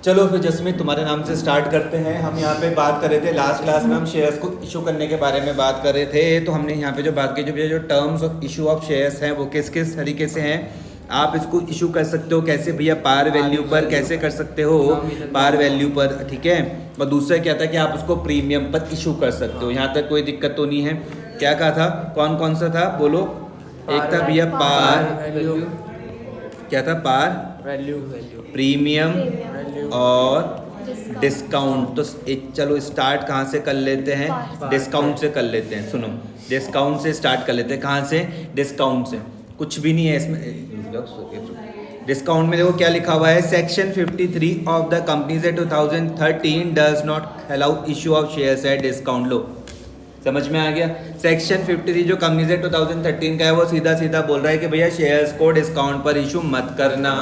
चलो फिर जसमीत तुम्हारे नाम से स्टार्ट करते हैं। हम यहाँ पे बात कर रहे थे लास्ट क्लास में, हम शेयर्स को इशू करने के बारे में बात कर रहे थे। तो हमने यहाँ पे जो बात की, जो terms of issue of shares हैं वो किस किस तरीके से हैं। आप इसको इशू कर सकते हो कैसे भैया, पार वैल्यू पर कैसे कर सकते हो, पार वैल्यू पर, ठीक है। और दूसरा क्या था कि आप उसको प्रीमियम पर इशू कर सकते हो। यहाँ तक कोई दिक्कत तो नहीं है। क्या कहा था, कौन कौन सा था बोलो। एक था भैया पार, क्या था, पार वैल्यू, प्रीमियम और डिस्काउंट। तो चलो स्टार्ट कहाँ से कर लेते हैं, डिस्काउंट से कर लेते हैं। सुनो, डिस्काउंट से स्टार्ट कर लेते हैं। कहाँ से, डिस्काउंट से। कुछ भी नहीं है इसमें। डिस्काउंट में देखो क्या लिखा हुआ है, section 53 of the companies act 2013 does not allow issue of shares at discount. लो समझ में आ गया। सेक्शन 53 जो कंपनीज एक्ट 2013 का है वो सीधा सीधा बोल रहा है कि भैया शेयर्स को डिस्काउंट पर इशू मत करना,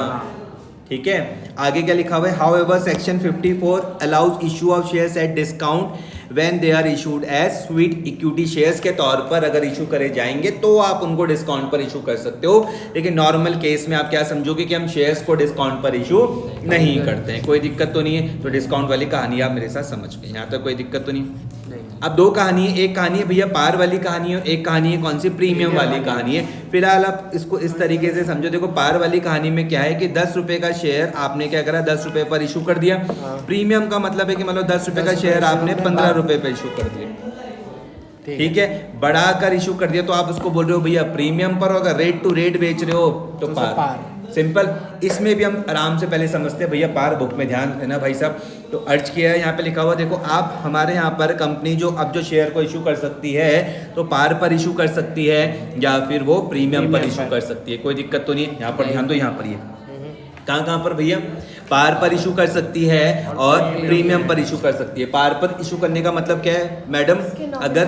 ठीक है। आगे क्या लिखा हुआ है, however section 54 allows issue of shares at discount when they are issued as sweet equity shares के तौर पर अगर इशू करे जाएंगे तो आप उनको डिस्काउंट पर इशू कर सकते हो। लेकिन नॉर्मल केस में आप क्या समझोगे कि हम शेयर्स को डिस्काउंट पर इशू नहीं करते हैं। कोई दिक्कत तो नहीं है। तो डिस्काउंट वाली कहानी आप मेरे साथ समझ गए, यहाँ तक कोई दिक्कत तो नहीं। अब दो कहानी है, एक कहानी है भैया पार वाली कहानी है, एक कहानी है कौन सी, प्रीमियम वाली कहानी है। फिलहाल आप इसको इस तरीके से समझो। देखो पार वाली कहानी में क्या है कि 10 रुपए का शेयर आपने क्या करा, 10 रुपए पर इशू कर दिया। प्रीमियम का मतलब है कि मतलब 10 रुपए का शेयर आपने 15 रुपए पर इशू कर दिया, ठीक है, बढ़ाकर इशू कर दिया। तो आप उसको बोल रहे हो भैया प्रीमियम पर, अगर रेट टू रेट बेच रहे हो तो पार। सिंपल। इसमें भी हम आराम से पहले समझते हैं भैया पार। बुक में ध्यान देना भाई साहब। तो अर्ज किया है, यहाँ पे लिखा हुआ देखो, आप हमारे यहाँ पर कंपनी जो अब जो शेयर को इशू कर सकती है तो पार पर इशू कर सकती है या फिर वो प्रीमियम पर इशू कर सकती है। कोई दिक्कत तो नहीं है। यहाँ पर ध्यान दो, यहाँ पर ये कहाँ पर भैया, पार पर इशू कर सकती है और प्रीमियम पर इशू कर सकती है। पार पर इशू करने का मतलब क्या है मैडम, अगर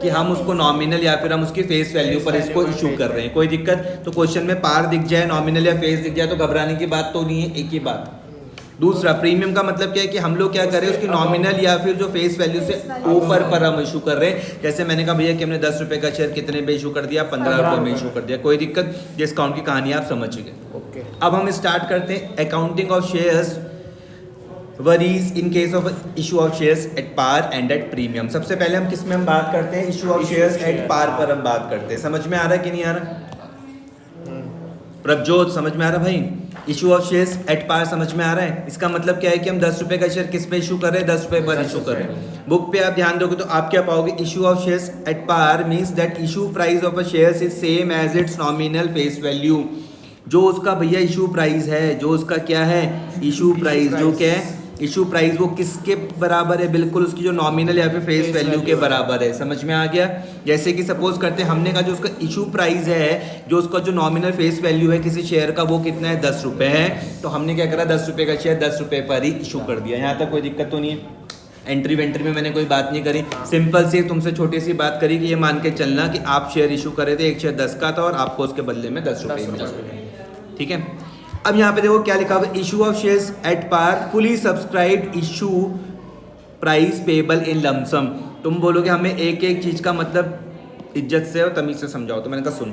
कि हम उसको नॉमिनल या फिर हम उसकी फेस वैल्यू पर इसको इशू कर रहे हैं। कोई दिक्कत तो क्वेश्चन में पार दिख जाए, नॉमिनल या फेस दिख जाए तो घबराने की बात तो नहीं है, एक ही बात। दूसरा प्रीमियम का मतलब क्या है कि हम लोग क्या कर रहे हैं, उसकी नॉमिनल या फिर जो फेस वैल्यू से ऊपर पर हम इशू कर रहे हैं। जैसे मैंने कहा भैया कि हमने 10 रुपए का शेयर कितने में इशू कर दिया, 15 रुपए में इशू कर दिया। कोई दिक्कत, डिस्काउंट की कहानी आप समझ गए। अब हम स्टार्ट करते हैं। Accounting of shares varies in case of issue of shares at par and at premium. सबसे पहले हम किस में हम बात करते हैं, issue of shares at par पर हम बात करते हैं। समझ में आ रहा है कि नहीं आ रहा, प्रभजोत समझ में आ रहा भाई। Issue of shares at par समझ में आ रहा है। इसका मतलब क्या है कि हम 10 रुपए का शेयर किस पे इशू कर रहे हैं, 10 रुपए पर इशू कर रहे हैं। बुक पे आप ध्यान दोगे तो आप क्या पाओगे, issue of shares at par means that issue price of a shares is same as its nominal face value. जो उसका भैया इशू प्राइस है, जो उसका क्या है, इशू प्राइस, जो क्या है इशू प्राइस, वो किसके बराबर है, बिल्कुल उसकी जो नॉमिनल या फिर फेस वैल्यू के बराबर है। समझ में आ गया। जैसे कि सपोज करते हैं, हमने कहा जो उसका इशू प्राइस है, जो उसका जो नॉमिनल फेस वैल्यू है किसी शेयर का, वो कितना है, 10 रुपए है। तो हमने क्या करा, 10 रुपए का शेयर 10 रुपए पर ही इशू कर दिया। यहाँ तक कोई दिक्कत तो नहीं है। एंट्री वेंट्री में मैंने कोई बात नहीं करी, सिंपल सी तुमसे छोटी सी बात करी कि ये मान के चलना कि आप शेयर इशू करे थे, एक शेयर 10 का था और आपको उसके बदले में 10 रुपए मिला, ठीक है। अब यहाँ पे देखो क्या लिखा हुआ, issue of shares at par fully subscribed issue price payable in lump sum. तुम बोलोगे हमें एक एक चीज का मतलब इज्जत से और तमीज से समझाओ, तो मैंने कहा सुनो,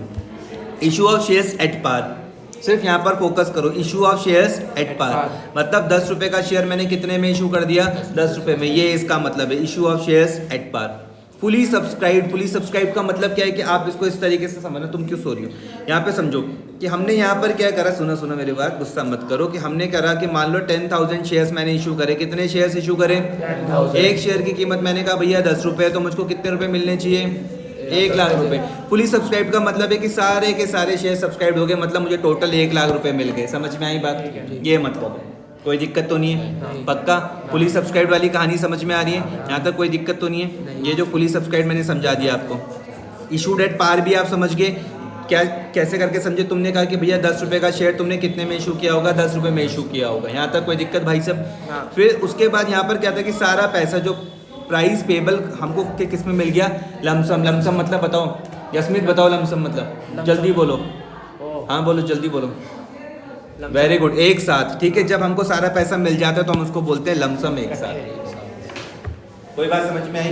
issue of shares at par, सिर्फ यहाँ पर फोकस करो। Issue of shares at par मतलब 10 रुपए का शेयर मैंने कितने में इशू कर दिया, 10 रुपए में, ये इसका मतलब है issue of shares at par. Fully subscribe का मतलब क्या है कि आप इसको इस तरीके से समझना। तुम क्यों सो रही हो, यहाँ पे समझो कि हमने यहाँ पर क्या करा, सुनो मेरी बात, गुस्सा मत करो, कि हमने करा कि मान लो 10,000 शेयर्स मैंने इशू करे। कितने शेयर्स इशू करे, 10,000। एक शेयर की कीमत मैंने कहा भैया 10 रुपए, तो मुझको कितने रुपए मिलने चाहिए, 1 लाख रुपए। फुली सब्सक्राइब का मतलब है कि सारे के सारे शेयर सब्सक्राइब हो गए, मतलब मुझे टोटल 1 लाख रुपए मिल गए। समझ में आई बात, ये मतलब है। कोई दिक्कत तो नहीं है, पक्का। फुली सब्सक्राइब वाली कहानी समझ में आ रही है, यहाँ तक कोई दिक्कत तो नहीं है। ये जो फुली सब्सक्राइब मैंने समझा दिया आपको। इशूड एट पार भी आप समझ गए, क्या कैसे करके समझे। तुमने कहा कि भैया 10 रुपए का शेयर तुमने कितने में इशू किया होगा, 10 रुपए में इशू किया होगा। यहाँ तक कोई दिक्कत भाई साहब। फिर उसके बाद यहाँ पर क्या था कि सारा पैसा जो प्राइस पेबल हमको किस में मिल गया, लमसम। लमसम मतलब बताओ यस्मित, बताओ लमसम मतलब, जल्दी बोलो, हाँ बोलो जल्दी बोलो। वेरी गुड, एक साथ, ठीक है। जब हमको सारा पैसा मिल जाता है तो हम उसको बोलते हैं लमसम, एक साथ। कोई बात समझ में आई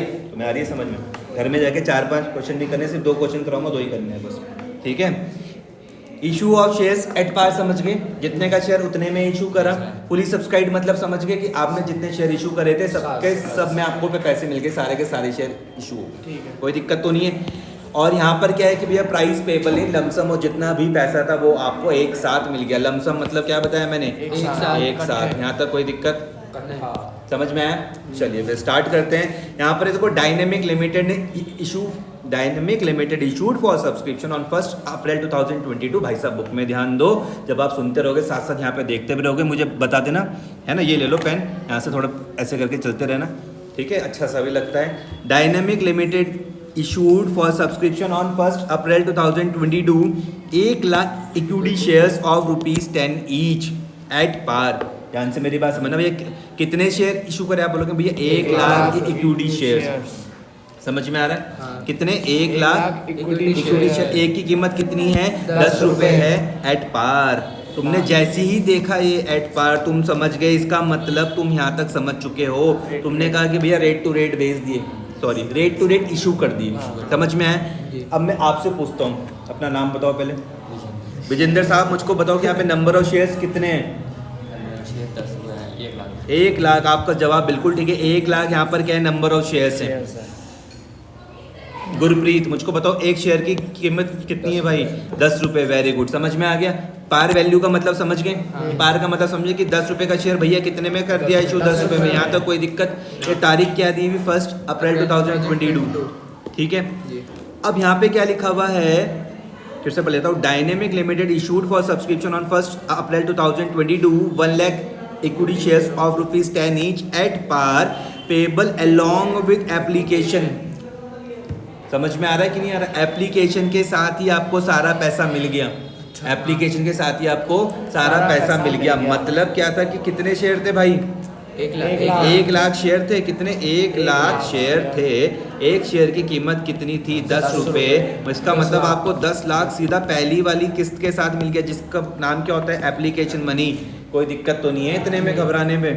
तुम्हें, आ रही है समझ में। घर में जाके 4-5 क्वेश्चन नहीं करने, सिर्फ 2 क्वेश्चन कराऊंगा, 2 ही करने हैं बस, ठीक है। Issue of shares at par समझ गए, जितने का शेयर उतने में इशू करा। फुली सब्सक्राइब मतलब समझ गए कि आपने जितने शेयर इशू करे थे सबके सब में आपको पे पैसे मिल गए, सारे के सारे शेयर इशू हो गए, कोई दिक्कत तो नहीं है। और यहाँ पर क्या है कि भैया प्राइस पेबल नहीं, लमसम और जितना भी पैसा था वो आपको एक साथ मिल गया। लमसम मतलब क्या बताया मैंने, एक साथ। यहाँ तक कोई दिक्कत समझ में आया? चलिए फिर स्टार्ट करते हैं। यहाँ पर देखो डायनेमिक लिमिटेड ने dynamic Limited issued for subscription on 1 April 2022। भाई साहब बुक में ध्यान दो, जब आप सुनते रहोगे साथ साथ यहाँ पे देखते भी रहोगे, मुझे बता देना, है ना। ये ले लो पेन, यहाँ से थोड़ा ऐसे करके चलते रहना, ठीक है, अच्छा सा भी लगता है। Dynamic Limited issued for subscription on 1 April 2022 1 lakh equity shares of ₹10 each at par. ध्यान से मेरी बात समझना भैया, कितने शेयर इशू करे? आप बोलोगे भैया 1 लाख इक्विटी शेयर, समझ में आ रहा है? हाँ। कितने? 1 लाख इक्विटी शेयर। एक की कीमत कितनी है? 10 रुपये है एट पार। तुमने जैसे ही देखा ये एट पार तुम समझ गए, इसका मतलब तुम यहाँ तक समझ चुके हो। तुमने कहा कि भैया रेट टू रेट भेज दिए, सॉरी रेट टू रेट इशू कर दिए, समझ में आया? अब मैं आपसे पूछता हूँ, अपना नाम बताओ पहले। विजेंद्र साहब मुझको बताओ कि यहाँ पे नंबर ऑफ शेयर्स कितने हैं? 1 लाख। आपका जवाब बिल्कुल ठीक है, 1 लाख यहाँ पर क्या है? नंबर ऑफ शेयर्स है। गुरप्रीत मुझको बताओ एक शेयर की कीमत कितनी है भाई? 10 रुपये। वेरी गुड, समझ में आ गया। पार वैल्यू का मतलब समझ गए? पार का मतलब समझे कि 10 रुपये का शेयर भैया कितने में कर दिया इशू? 10 रुपये में। यहाँ तक कोई दिक्कत? ये तारीख क्या दी हुई? 1 अप्रैल 2022, ठीक है। अब यहाँ पे क्या लिखा हुआ है, फिर से पढ़ लेता हूँ। Dynamic Limited issued for subscription on 1 April 2022 1 lakh equity shares of ₹10 each at par payable along with application. समझ में आ रहा है कि नहीं आ रहा? एप्लीकेशन के साथ ही आपको सारा पैसा मिल गया। एप्लीकेशन के साथ ही आपको सारा पैसा मिल गया। मतलब क्या था कि कितने शेयर थे भाई? 1 लाख शेयर थे। कितने? 1 लाख शेयर थे। एक शेयर की कीमत कितनी थी? 10 रुपये। इसका मतलब आपको 10 लाख सीधा पहली वाली किस्त के साथ मिल गया, जिसका नाम क्या होता है? Application money. कोई दिक्कत तो नहीं है इतने में घबराने में।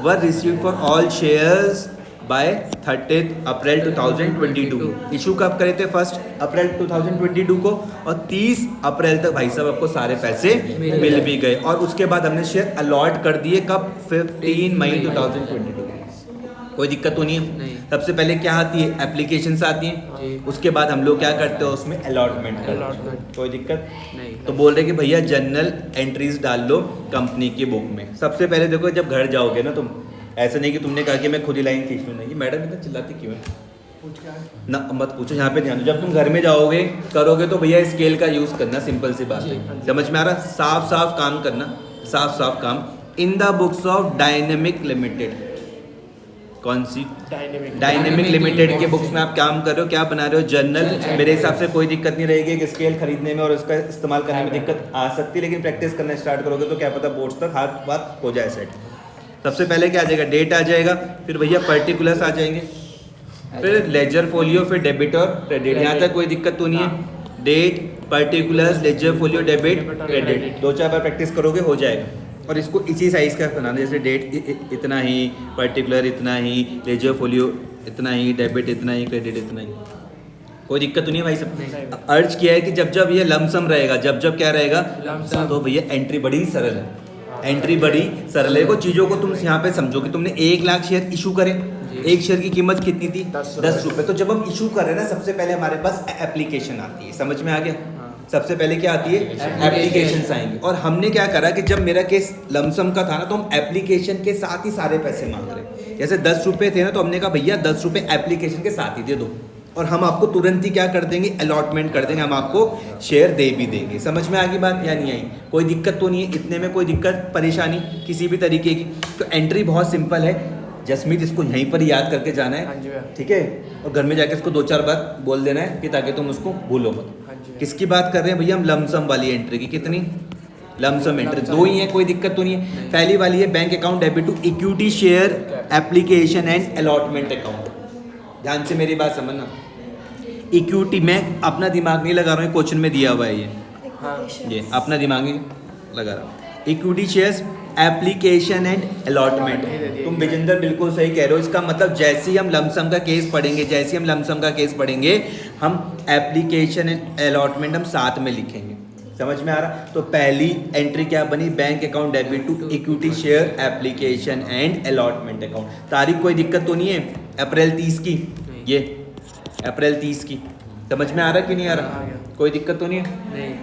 Were received for all shares by 30 April 2022। Issue कब करे थे? 1 अप्रैल 2022 को, और 30 अप्रैल तक भाई साहब आपको सारे पैसे मिल भी गए। और उसके बाद हमने शेयर अलॉट कर दिए कब? 15 मई 2022। कोई दिक्कत तो नहीं है? सबसे पहले क्या आती है? एप्लीकेशंस आती हैं। उसके बाद हम लोग क्या करते हैं? उसमें अलॉटमेंट करते हैं। कोई दिक्कत नहीं। तो बोल रहे कि भैया जनरल एंट्रीज डाल लो कंपनी की बुक में। सबसे पहले देखो, जब घर जाओगे ना तुम, ऐसा नहीं कि तुमने कहा कि मैं खुद ही लाइन खींच लूँ, नहीं। मैडम इतना चिल्लाती क्यों है? ना मत पूछो, यहाँ पे ध्यान दो। जब तुम घर में जाओगे करोगे तो भैया स्केल का यूज करना, सिंपल सी बात है। समझ में आ रहा? साफ साफ काम करना, साफ साफ काम। In the books of dynamic limited, कौन सी? डायनेमिक लिमिटेड के बुक्स में आप काम कर रहे हो, क्या बना रहे हो? जर्नल। मेरे हिसाब से कोई दिक्कत नहीं रहेगी कि स्केल खरीदने में और उसका इस्तेमाल करने में दिक्कत आ सकती है, लेकिन प्रैक्टिस करना स्टार्ट करोगे तो क्या पता बोर्ड्स तक हाथ बात हो जाए सेट। सबसे पहले क्या आ जाएगा? डेट आ जाएगा, फिर भैया पर्टिकुलर्स आ जाएंगे, फिर लेजर फोलियो, फिर डेबिट और क्रेडिट। यहाँ तक कोई दिक्कत तो नहीं है। Date, particulars, ledger folio, debit, credit, 2-4 बार प्रैक्टिस करोगे हो जाएगा। और इसको इसी साइज का बनाना, जैसे डेट इतना ही, पर्टिकुलर इतना ही, लेजर फोलियो इतना ही, डेबिट इतना ही, क्रेडिट इतना ही। कोई दिक्कत तो नहीं है भाई सब। अर्ज किया है कि जब जब ये लमसम रहेगा, जब जब क्या रहेगा? तो भैया एंट्री बड़ी सरल है, एंट्री बड़ी सरल है। को चीज़ों को तुम यहाँ पे समझो कि तुमने 1 लाख शेयर इशू करे, एक शेयर की कीमत कितनी थी? 10 रुपये। तो जब हम इशू कर रहे हैं ना, सबसे पहले हमारे पास एप्लीकेशन आती है। समझ में आ गया? सबसे पहले क्या आती है? एप्लीकेशन आएंगे। और हमने क्या करा कि जब मेरा केस लमसम का था ना, तो हम एप्लीकेशन के साथ ही सारे पैसे मांग रहे। जैसे 10 रुपये थे ना, तो हमने कहा भैया 10 रुपये एप्लीकेशन के साथ ही दे दो, और हम आपको तुरंत ही क्या कर देंगे? अलॉटमेंट कर देंगे, हम आपको शेयर दे भी देंगे। समझ में आ गई बात या नहीं आई? कोई दिक्कत तो नहीं है इतने में? कोई दिक्कत परेशानी किसी भी तरीके की? तो एंट्री बहुत सिंपल है, जसमीत इसको यहीं पर याद करके जाना है, ठीक है। और घर में जाके इसको 2-4 बार बोल देना है कि ताकि तुम उसको भूलो मत। किसकी बात कर रहे हैं भैया? हम लमसम वाली एंट्री की। कितनी? लमसम एंट्री 2 ही है, कोई दिक्कत तो नहीं है। पहली वाली है bank account debit to equity share application and allotment account. ध्यान से मेरी बात समझना। इक्विटी में अपना दिमाग नहीं लगा रहा हूँ, क्वेश्चन में दिया हुआ है ये अपना दिमाग नहीं लगा रहा हूँ। Equity shares application and allotment. तुम विजेंद्र बिल्कुल सही कह रहे हो। इसका मतलब जैसे ही हम लमसम का केस पढ़ेंगे, जैसे ही हम लमसम का केस पढ़ेंगे, हम एप्लीकेशन एंड अलॉटमेंट हम साथ में लिखेंगे। समझ में आ रहा? तो पहली एंट्री क्या बनी? Bank account debit to equity share application and allotment account. तारीख कोई दिक्कत तो नहीं है? अप्रैल 30 की, ये अप्रैल 30 की। समझ में आ रहा कि नहीं आ रहा? कोई दिक्कत तो नहीं है? नहीं।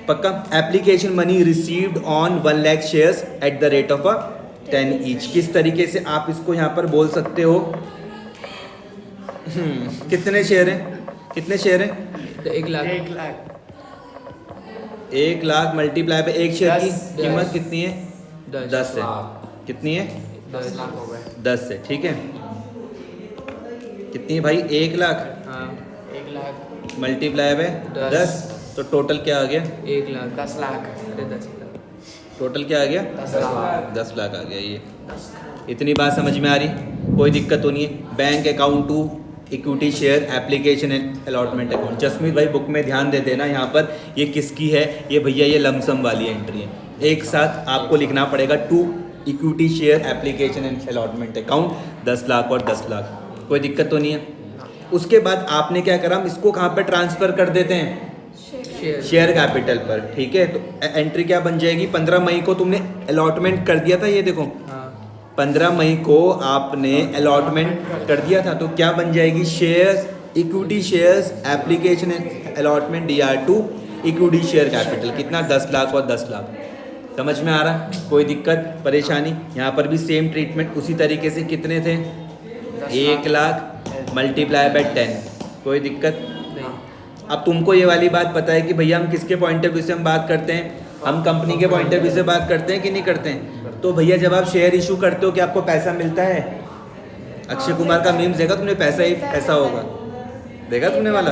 पक्का? Application money received on 1 lakh shares at the rate of 10 each. किस तरीके से आप इसको यहाँ पर बोल सकते हो? कितने शेयर हैं? कितने शेयर हैं? तो 1 लाख। 1 लाख मल्टीप्लाई पे एक शेयर की 10 कीमत कितनी है? 10 है। लाख। कितनी है? 10 लाख हो गए। 10 है, ठीक है। कितनी है भाई? 1 लाख हाँ 1 लाख मल्टीप्लाई पे 10, तो टोटल क्या आ गया? 1 लाख 10 लाख। अरे 10 लाख टोटल क्या आ गया? 10 लाख। 10 लाख आ गया। ये इतनी बात समझ में आ रही? कोई दिक्कत तो नहीं है? Bank account to equity share application and allotment account. Jasmeet भाई बुक में ध्यान देते ना, यहाँ पर ये किसकी है? ये भैया ये लमसम वाली एंट्री है। एक साथ आपको लिखना पड़ेगा to equity share application and allotment account 10 lakh और 10 लाख। कोई दिक्कत तो नहीं है? उसके बाद आपने क्या करा? हम इसको कहाँ पर ट्रांसफर कर देते हैं? शेयर कैपिटल पर, ठीक है। तो एंट्री क्या बन जाएगी? 15 मई को तुमने अलॉटमेंट कर दिया था, ये देखो 15 मई को आपने अलॉटमेंट कर दिया था, तो क्या बन जाएगी? Shares equity shares application and allotment DR to equity share capital. कितना? 10 लाख और 10 लाख। समझ में आ रहा? कोई दिक्कत परेशानी? यहाँ पर भी सेम ट्रीटमेंट उसी तरीके से। कितने थे? 1 लाख मल्टीप्लाई बाय 10। कोई दिक्कत? अब तुमको ये वाली बात पता है कि भैया हम किसके पॉइंट ऑफ व्यू से हम बात करते हैं? हम कंपनी के पॉइंट ऑफ व्यू से बात करते हैं कि नहीं करते हैं? तो भैया जब आप शेयर इशू करते हो क्या आपको पैसा मिलता है? अक्षय कुमार का मीम्स देखा तुमने? पैसा ही पैसा होगा, देखा तुमने वाला?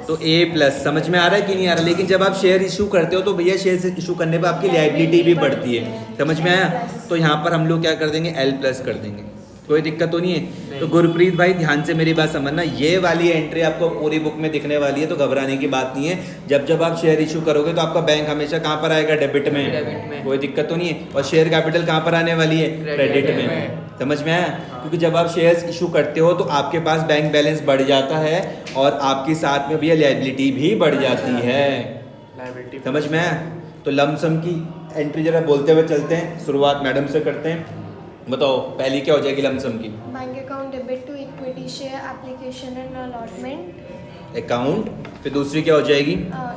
तो A+। समझ में आ रहा है कि नहीं आ रहा? लेकिन जब आप शेयर इशू करते हो तो भैया शेयर इशू करने पर आपकी लायबिलिटी भी बढ़ती है। समझ में आया? तो यहाँ पर हम लोग क्या कर देंगे? L+ कर देंगे। कोई दिक्कत तो नहीं है? तो गुरप्रीत भाई ध्यान से मेरी बात समझना, ये वाली एंट्री आपको पूरी बुक में दिखने वाली है, तो घबराने की बात नहीं है। जब आप शेयर इशू करोगे तो आपका बैंक हमेशा कहाँ पर आएगा? डेबिट में। कोई दिक्कत तो नहीं है? और शेयर कैपिटल कहाँ पर आने वाली है? क्रेडिट में। समझ में आया? क्योंकि जब आप शेयर्स इशू करते हो तो आपके पास बैंक बैलेंस बढ़ जाता है और आपके साथ में भैया लायबिलिटी भी बढ़ जाती है। समझ में आया? तो लमसम की एंट्री जरा बोलते हुए चलते हैं, शुरुआत मैडम से करते हैं। बताओ पहली क्या हो जाएगी लमसम की? Bank account debit to equity share application and allotment account. फिर दूसरी क्या हो जाएगी?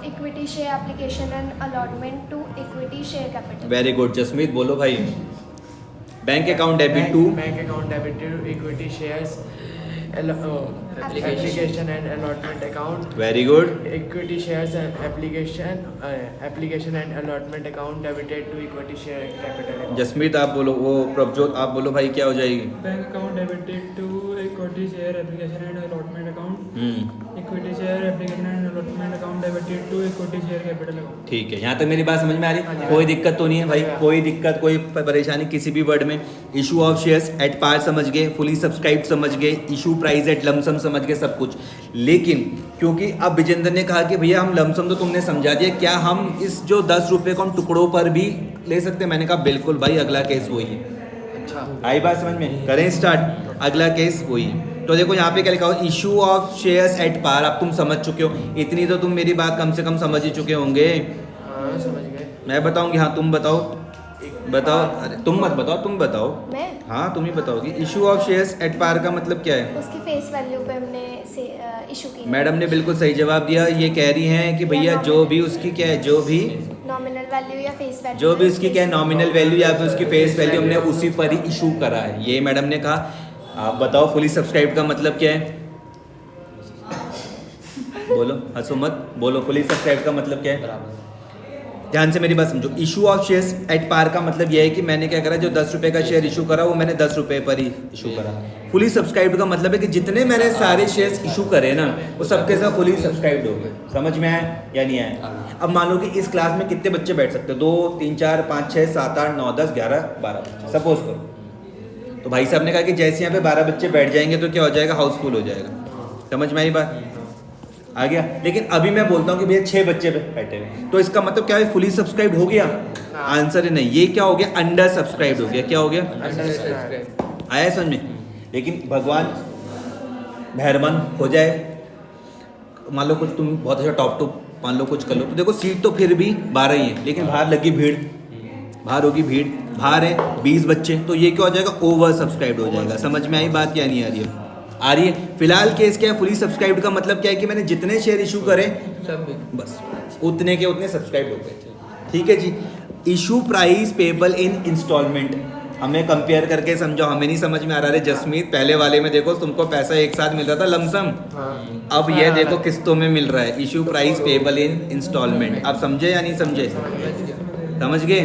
Equity share application and allotment to equity share capital. Very good Jasmeet, बोलो भाई। Bank account debit to equity shares application and allotment account. Very good. Equity shares application and allotment account debited to equity share capital. Jasmeet आप बोलो, वो प्रभजोत आप बोलो भाई, क्या हो जाएगी? Bank account debited to equity share application and allotment account. Equity share application and allotment account debited to equity share capital account. ठीक है, यहाँ तक मेरी बात समझ में आ रही? कोई दिक्कत तो नहीं है भाई? कोई दिक्कत कोई परेशानी किसी भी वर्ड में? Issue of shares at par समझ गए, फुली सब्सक्राइब समझ गए, इशू प्राइस एट लमसम समझ गए, सब कुछ। लेकिन क्योंकि अब विजेंद्र ने कहा कि भैया हम लमसम तो तुमने समझा दिया, क्या हम इस जो 10 रुपये को हम टुकड़ों पर भी ले सकते हैं? मैंने कहा बिल्कुल भाई, अगला केस वही है। अच्छा आई बात समझ में? करें स्टार्ट? अगला केस वही। तो देखो यहाँ पे क्या लिखा हो? Issue of shares at par. अब तुम समझ चुके हो, इतनी तो तुम मेरी बात कम से कम समझ ही चुके होंगे। हाँ समझ गए। मैं बताऊंगी? हाँ तुम बताओ, बताओ। अरे तुम मत बताओ, तुम बताओ। मैं? हाँ तुम ही बताओगी। Issue of shares at par का मतलब क्या है? उसकी फेस वैल्यू पे हमने इशू की। मैडम ने बिल्कुल सही जवाब दिया। ये कह रही हैं कि भैया जो भी उसकी क्या है, जो भी नॉमिनल वैल्यू या फेस वैल्यू, जो भी उसकी क्या है नॉमिनल वैल्यू या फिर उसकी फेस वैल्यू, हमने उसी पर ही इशू करा है, ये मैडम ने कहा। आप बताओ फुली सब्सक्राइब का मतलब क्या है? बोलो, हंसो मत, बोलो फुली सब्सक्राइब का मतलब क्या है? ध्यान से मेरी बात समझो। Issue of shares at par का मतलब यह है कि मैंने क्या करा, जो 10 रुपए का शेयर इशू करा वो मैंने 10 रुपए पर ही इशू करा। फुली सब्सक्राइब्ड का मतलब है कि जितने मैंने सारे शेयर्स इशू करे ना, वो सबके सब फुली सब्सक्राइब्ड हो गए। समझ में आया या नहीं आया? अब मान लो कि इस क्लास में कितने बच्चे बैठ सकते हैं? 2 3 4 5 6 7 8 9 10 11 12 सपोज करो। तो भाई साहब ने कहा कि जैसे यहाँ पे 12 बच्चे बैठ जाएंगे तो क्या हो जाएगा? हाउसफुल हो जाएगा। समझ में आई बात? आ गया? लेकिन अभी मैं बोलता हूँ कि भैया 6 बच्चे बैठे हुए, तो इसका मतलब क्या है? फुली सब्सक्राइब्ड हो गया? आंसर है नहीं। ये क्या हो गया? अंडर सब्सक्राइब्ड हो गया। क्या हो गया? आया समझ में? लेकिन भगवान मेहरबान हो जाए, मान लो कुछ तुम बहुत अच्छा टॉप टू मान लो कुछ कर लो, तो देखो सीट तो फिर भी 12 ही है, लेकिन बाहर लगी भीड़, बाहर होगी भीड़, बाहर है 20 बच्चे, तो ये क्या हो जाएगा, ओवर सब्सक्राइब हो जाएगा। समझ में आई बात या नहीं आ रही है? आ रही है। फिलहाल केस क्या है, फुली सब्सक्राइब्ड का मतलब क्या है कि मैंने जितने शेयर इशू करे बस उतने के उतने सब्सक्राइब हो गए। ठीक है जी। Issue price payable in instalment, हमें कंपेयर करके समझो, हमें नहीं समझ में आ रहा है जसमीत, पहले वाले में देखो तुमको पैसा एक साथ मिल रहा था लमसम, अब ये देखो किस्तों में मिल रहा है। Issue price payable in installment, आप समझे या नहीं समझे? समझ गए?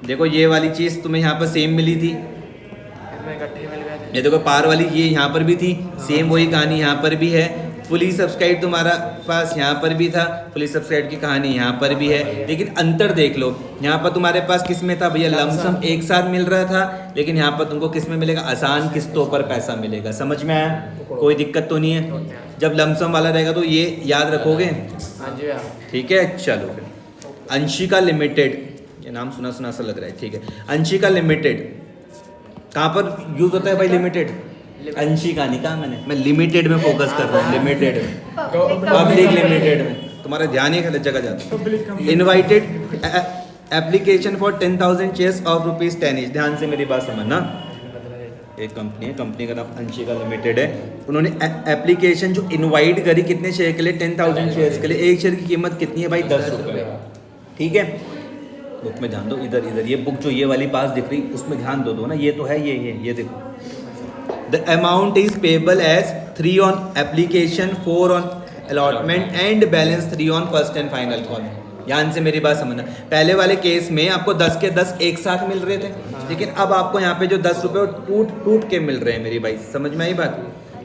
देखो ये वाली चीज़ तुम्हें यहाँ पर सेम मिली थी, इसमें इकट्ठे मिल गए थे। ये देखो पार वाली ये यहाँ पर भी थी, सेम वही कहानी यहाँ पर भी है। फुली सब्सक्राइब तुम्हारा पास यहाँ पर भी था, फुली सब्सक्राइब की कहानी यहाँ पर भी है, लेकिन अंतर देख लो, यहाँ पर तुम्हारे पास किस में था भैया, लमसम एक साथ मिल रहा था, लेकिन यहाँ पर तुमको किस में मिलेगा, आसान किस्तों पर पैसा मिलेगा। समझ में आया? कोई दिक्कत तो नहीं है? जब लमसम वाला रहेगा तो ये याद रखोगे? हाँ जी भैया। ठीक है, चलो फिर। अंशिका लिमिटेड, ये नाम सुना सुना सा लग रहा है। ठीक है, अंशिका लिमिटेड कहाँ पर यूज होता है भाई लिमिटेड? अंशिका नहीं कहा मैंने, मैं लिमिटेड में फोकस कर रहा हूँ, लिमिटेड में, पब्लिक लिमिटेड में, तुम्हारा ध्यान ही गलत जगह जाता है। Invited application for 10,000 shares of ₹10 each। ध्यान से मेरी बात समझना, एक कंपनी है, कंपनी का नाम अंशिका लिमिटेड है, उन्होंने एप्लीकेशन जो इनवाइट करी कितने शेयर के लिए, 10,000 शेयर्स के लिए। एक शेयर की कीमत कितनी है भाई, 10 रुपये। ठीक है, बुक में ध्यान दो, इधर इधर ये बुक जो ये वाली पास दिख रही उसमें ध्यान दो ना, ये तो है ये देखो। The amount is payable as 3 on application, 4 on allotment and balance 3 on first and final call. ध्यान से मेरी बात समझना, पहले वाले केस में आपको 10 के 10 एक साथ मिल रहे थे, लेकिन अब आपको यहाँ पे जो 10 रुपये टूट के मिल रहे हैं मेरी भाई, समझ में आई बात?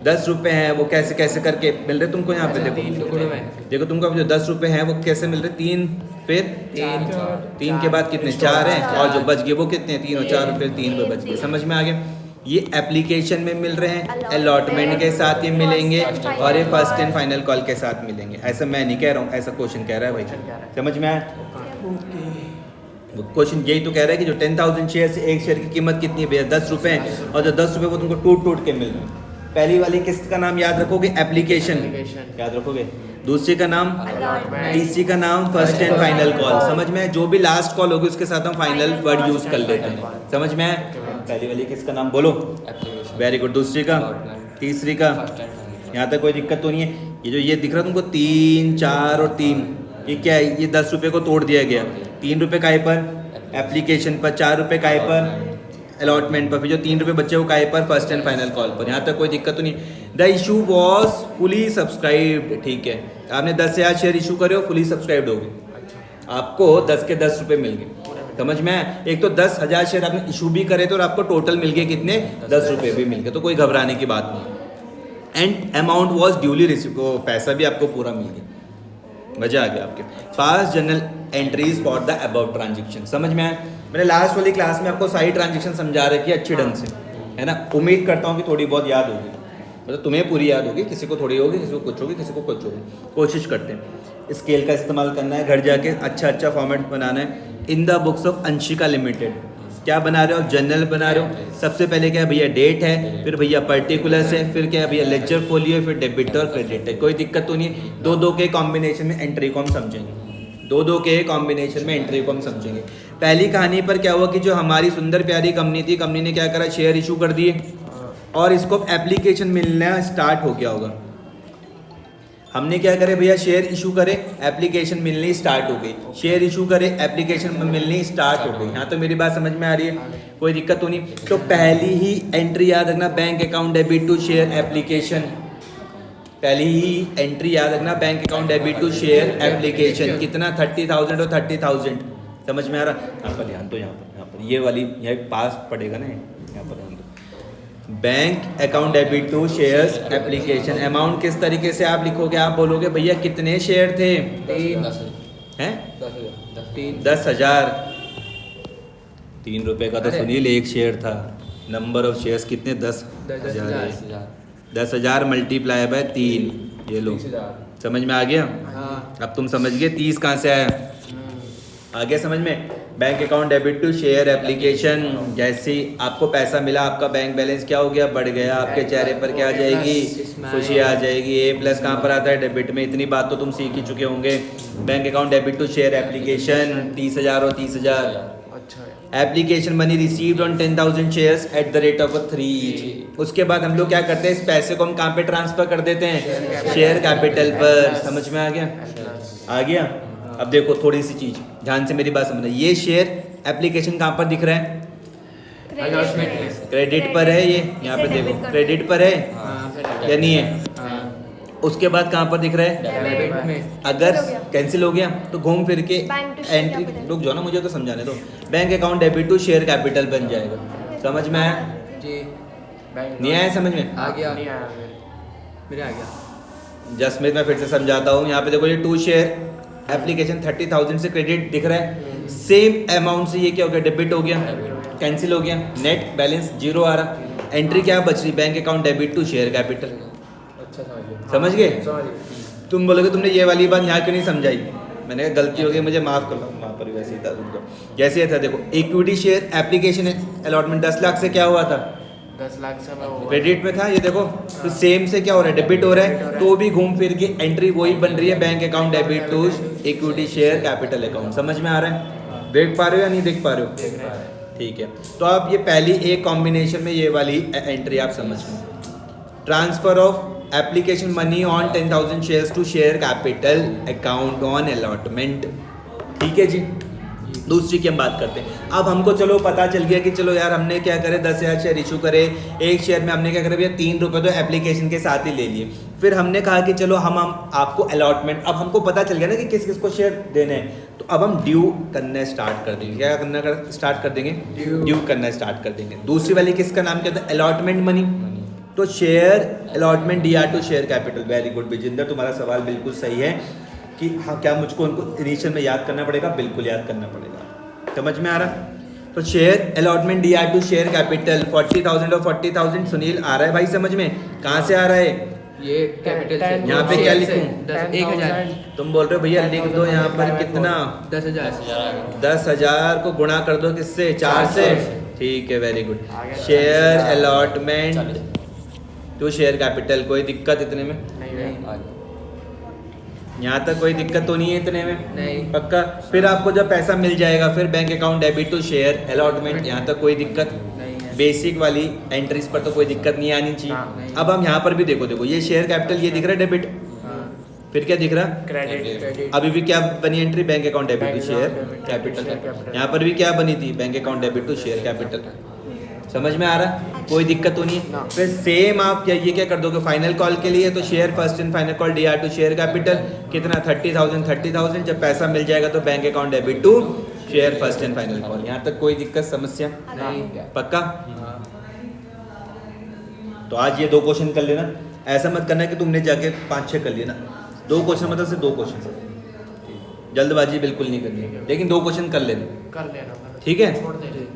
10 रुपये हैं वो कैसे कैसे करके मिल रहे तुमको यहाँ पे, देखो तुमको अब जो 10 रुपये हैं वो कैसे मिल रहे, 3 फिर 3 के बाद कितने, 4 हैं, और जो बच गए वो कितने, 3 और 4 रुपये, 3 रुपये बच गए। समझ में आ गया? ये एप्लीकेशन में मिल रहे हैं, अलॉटमेंट के साथ ये मिलेंगे, और ये फर्स्ट एंड फाइनल कॉल के साथ मिलेंगे। ऐसा मैं नहीं कह रहा हूँ, ऐसा क्वेश्चन कह रहा है भाई, समझ में आया? क्वेश्चन यही तो कह रहा है कि जो 10,000 शेयर से एक शेयर की कीमत कितनी है भैया, 10 रुपये हैं, और जो 10 रुपये वो तुमको टूट के मिल रहे हैं। पहली वाली किस्त का नाम याद रखोगे, एप्लीकेशन याद रखोगे, दूसरी का नाम, तीसरी का नाम फर्स्ट एंड फाइनल कॉल। समझ में? जो भी लास्ट कॉल होगी उसके साथ हम फाइनल वर्ड यूज कर लेते हैं। समझ में? पहली वाली किसका नाम बोलो, वेरी गुड। दूसरी का, तीसरी का, यहाँ तक कोई दिक्कत तो नहीं है? ये जो ये दिख रहा है तुमको 3, 4 और 3, ये क्या है, ये 10 रुपये को तोड़ दिया गया। 3 रुपये काहे पर, एप्लीकेशन पर, 4 रुपये काहे पर, अलॉटमेंट पर, फिर जो 3 रुपये बच्चे वो काहे पर, फर्स्ट एंड फाइनल कॉल पर। यहाँ तक कोई दिक्कत तो नहीं? The issue was fully subscribed. ठीक है, आपने 10,000 शेयर इशू करे हो, फुली सब्सक्राइब्ड हो गए, आपको 10 के 10 रुपये मिल गए। समझ में? एक तो 10,000 शेयर आपने इशू भी करे थे और आपको टोटल मिल गए कितने, 10 रुपये भी मिल गए, तो कोई घबराने की बात नहीं। And amount was duly receive, पैसा भी आपको पूरा मिल गया, मजा आ गया आपके पास। Journal entries for the about transaction. समझ में आया? मैंने लास्ट वाली क्लास में आपको सारी ट्रांजेक्शन समझा रखी है अच्छे ढंग से, है ना? उम्मीद करता हूँ कि थोड़ी बहुत याद होगी, मतलब तुम्हें पूरी याद होगी, किसी को थोड़ी होगी, किसी को कुछ होगी, किसी को कुछ होगी। कोशिश करते हैं स्केल का इस्तेमाल करना है, घर जाके अच्छा फॉर्मेट बनाना है। In the books of Anshika limited क्या बना रहे हो, जर्नल बना रहे हो। सबसे पहले क्या है भैया, डेट है, फिर भैया पर्टिकुलर्स है, फिर क्या है भैया लेक्चर फोलियो, फिर डेबिट और क्रेडिट है। कोई दिक्कत तो नहीं है? 2-2 के कॉम्बिनेशन में एंट्री को हम समझेंगे, 2-2 के कॉम्बिनेशन में एंट्री को हम समझेंगे। पहली कहानी पर क्या हुआ कि जो हमारी सुंदर प्यारी कंपनी थी, कंपनी ने क्या करा, शेयर इशू कर दिए और इसको एप्लीकेशन मिलना स्टार्ट हो गया होगा। हमने क्या करे भैया, शेयर इशू करे, एप्लीकेशन मिलनी स्टार्ट हो गई, शेयर इशू करे, एप्लीकेशन मिलनी स्टार्ट हो गई। यहाँ तो मेरी बात समझ में आ रही है? कोई दिक्कत तो नहीं? तो पहली ही एंट्री याद रखना, bank account debit to share application. पहली ही एंट्री याद रखना, bank account debit to share application. कितना, 30,000 और 30,000। समझ में आ रहा? यहाँ पर ध्यान दो, यहाँ पर ये वाली यहाँ पास पड़ेगा ना, यहाँ पर ध्यान दो। Bank account debit to shares application. Amount किस तरीके से आप लिखोगे, आप बोलोगे भैया कितने शेयर थे, 10,000। 3 रुपये का तो सुनील एक शेयर था, नंबर ऑफ शेयर्स कितने, 10,000। 10,000 मल्टीप्लाई बाय 3, ये लो, समझ में आ गया? अब तुम समझ गए 30 कहाँ से आया, आ गया समझ में? Bank account debit to share application. जैसे ही आपको पैसा मिला, आपका बैंक बैलेंस क्या हो गया, बढ़ गया, आपके चेहरे पर क्या आ जाएगी, खुशी आ जाएगी। ए प्लस कहाँ पर आता है, डेबिट में। इतनी बात तो तुम सीख ही चुके होंगे। Bank account debit to share application 30,000 और 30,000। अच्छा है। Application money received on 10,000 shares at the rate of 3 each. उसके बाद हम लोग क्या करते हैं, इस पैसे को हम कहाँ पे ट्रांसफर कर देते हैं, शेयर कैपिटल पर। समझ में आ गया? आ गया। अब देखो थोड़ी सी चीज ध्यान से मेरी बात समझना। ये शेयर एप्लीकेशन कहाँ पर दिख रहा है, क्रेडिट पर है। ये यहाँ पे देखो क्रेडिट पर है या नहीं है। उसके बाद कहाँ पर दिख रहा है, डेबिट में। अगर कैंसिल हो गया तो घूम फिर के bank to share entry, capital. रुक जाओ ना, मुझे तो समझाने दो। Bank account debit to share capital बन जाएगा। समझ में आया? जी। बैंक नहीं आया समझ में? आ गया। नहीं आया मेरे आ गया। जसमीत मैं फिर से समझाता हूँ। यहाँ पे देखो ये टू शेयर एप्लीकेशन 30,000 से क्रेडिट दिख रहा है, सेम अमाउंट से ये क्या हो गया, डेबिट हो गया, कैंसिल हो गया, नेट बैलेंस जीरो आ रहा। एंट्री क्या बच रही, bank account debit to share capital. अच्छा समझ गए? समझ। तुम बोलोगे तुमने ये वाली बात यहाँ क्यों नहीं समझाई। मैंने कहा गलती हो गई, मुझे माफ कर लो। वहाँ पर वैसे ही था तुमको, जैसे ये था। देखो equity share application allotment 10 lakh से क्या हुआ था, 10 लाख से मैं क्रेडिट में था। ये देखो तो सेम से क्या हो रहा है, डेबिट हो रहा है। तो भी घूम फिर के एंट्री वही बन रही है, bank account debit to equity share capital account. समझ में आ रहा है? देख पा रहे हो या नहीं देख पा रहे हो? ठीक है, तो आप ये पहली एक कॉम्बिनेशन में ये वाली एंट्री आप समझ लो। Transfer of application money on 10,000 shares to share capital account on allotment. ठीक है जी। दूसरी की हम बात करते हैं। अब हमको चलो पता चल गया कि चलो यार हमने क्या करे, 10,000 शेयर इशू करे। एक शेयर में हमने क्या करे भैया, 3 रुपये तो एप्लीकेशन के साथ ही ले लिए। फिर हमने कहा कि चलो हम आपको अलॉटमेंट, अब हमको पता चल गया ना कि किस किस को शेयर देने हैं, तो अब हम ड्यू करना स्टार्ट कर देंगे। क्या करना स्टार्ट कर देंगे, ड्यू करना स्टार्ट कर देंगे। दूसरी वाली किसका नाम क्या था, अलॉटमेंट मनी। तो share allotment D R to share capital. Very good Vijendra, तुम्हारा सवाल बिल्कुल सही है कि हाँ क्या मुझको उनको इनिशियल में याद करना पड़ेगा, बिल्कुल याद करना पड़ेगा। समझ में आ रहा? तो share allotment D R to share capital 40,000 और 40,000। सुनील आ रहा है भाई समझ में? कहाँ से आ रहा है? ये कैपिटल यहाँ पे क्या लिखूं? 1,000। तुम बोल रहे हो भैया लिख दो यहाँ पर कितना, 10,000। 10,000 को गुणा कर दो किससे, 4 से। ठीक है, very good. Share allotment to share capital. कोई दिक्कत इतने में? नहीं। यहाँ तक कोई दिक्कत तो नहीं है इतने में? नहीं। पक्का? फिर आपको जब पैसा मिल जाएगा फिर bank account debit to share allotment, यहाँ तक कोई दिक्कत नहीं है। बेसिक वाली एंट्रीज पर तो कोई दिक्कत नहीं आनी चाहिए। नहीं। अब हम यहाँ पर भी देखो ये शेयर कैपिटल ये दिख रहा है डेबिट, फिर क्या दिख रहा, क्रेडिट। अभी भी क्या बनी entry, bank account debit to share capital. यहाँ पर भी क्या बनी थी, bank account debit to share capital. समझ में आ रहा? कोई दिक्कत तो नहीं है। फिर सेम आप क्या ये क्या कर दोगे, फाइनल कॉल के लिए तो share first and final call D R to share capital कितना, 30,000। जब पैसा मिल जाएगा तो bank account debit to share first and final call. यहाँ तक कोई दिक्कत समस्या नहीं। पक्का? तो आज ये 2 क्वेश्चन कर लेना। ऐसा मत करना कि तुमने जाके 5-6 कर लेना। 2 क्वेश्चन मतलब सिर्फ 2 क्वेश्चन, जल्दबाजी बिल्कुल नहीं करनी, लेकिन 2 क्वेश्चन कर लेना। कर लेना। ठीक है? छोड़ दे।